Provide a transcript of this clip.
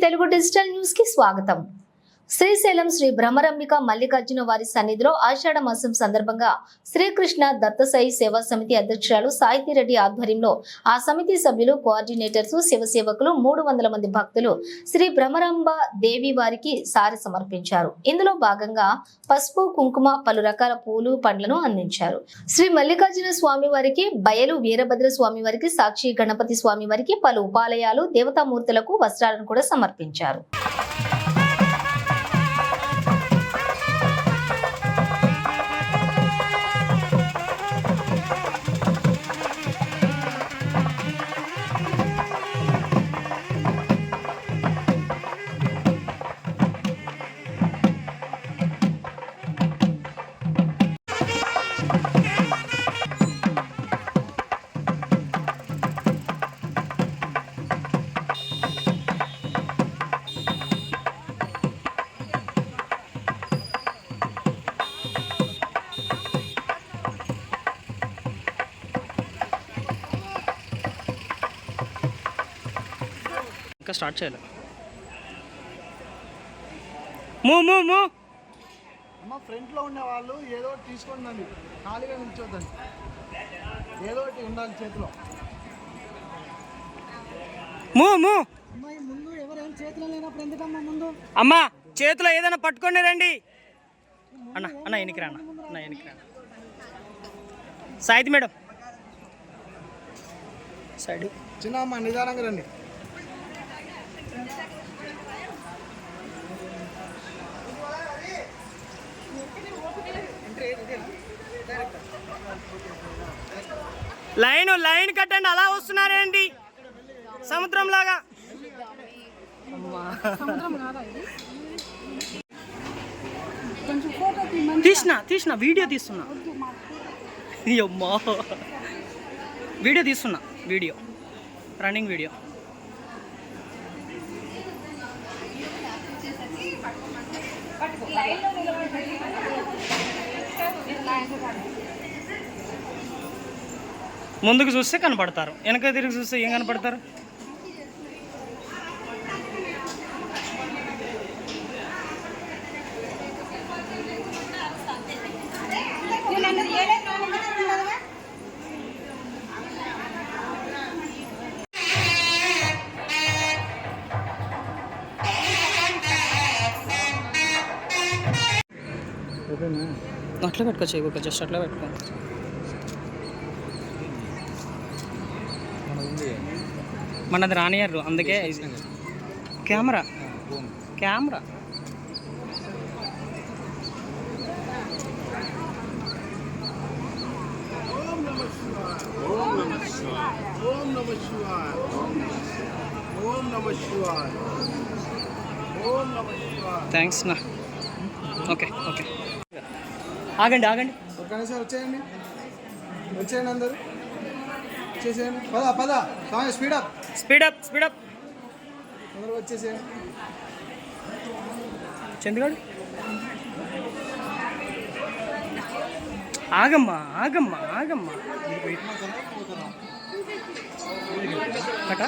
Telugu digital news కి స్వాగతం. శ్రీశైలం శ్రీ భ్రమరంబిక మల్లికార్జున వారి సన్నిధిలో ఆషాఢ మాసం సందర్భంగా శ్రీకృష్ణ దత్తసాయి సేవా సమితి అధ్యక్షురాలు సాయితీరెడ్డి ఆధ్వర్యంలో ఆ సమితి సభ్యులు, కోఆర్డినేటర్స్, శివసేవకులు 300 మంది భక్తులు శ్రీ భ్రమరాంబ దేవి వారికి సారె సమర్పించారు. ఇందులో భాగంగా పసుపు, కుంకుమ, పలు రకాల పూలు, పండ్లను అందించారు. శ్రీ మల్లికార్జున స్వామి వారికి, బయలు వీరభద్ర స్వామి వారికి, సాక్షి గణపతి స్వామి వారికి, పలు ఉపాలయాలు, దేవతామూర్తులకు వస్త్రాలను కూడా సమర్పించారు. ఇంకా స్టార్ట్ చేయాలి. మూ అమ్మ ఫ్రంట్లో ఉన్న వాళ్ళు ఏదో ఒకటి తీసుకోండి, ఖాళీగా నిల్చోద్దండి, ఏదో ఒకటి ఉండాలి చేతిలో. ముందు ఎవరైనా చేతిలో లేనప్పుడు ఎందుకమ్మా ముందు? అమ్మా చేతిలో ఏదైనా పట్టుకొని రండి. అన్న ఎనికి రానా, సాయితీ మేడం సైడ్. చిన్న అమ్మ నిదానంగా రండి. లైన్ కట్టండి. అలా వస్తున్నారేంటి సముద్రం లాగా? తీసిన వీడియో తీస్తున్నా. అమ్మా వీడియో రన్నింగ్ వీడియో. ముందుకు చూస్తే కనపడతారు, వెనక తిరిగి చూస్తే ఏం కనపడతారు? అట్లా పెట్టుకోవచ్చు, జస్ట్ అట్లా పెట్టుకో. మనది రానియర్లు, అందుకే కెమెరా థ్యాంక్స్ నా. ఓకే ఆగండి ఒక్కసారి వచ్చేయండి అందరు వచ్చేసేయండి. పద స్పీడప్ అందరూ వచ్చేసేయండి. చంద్రగాడు ఆగమ్మా అట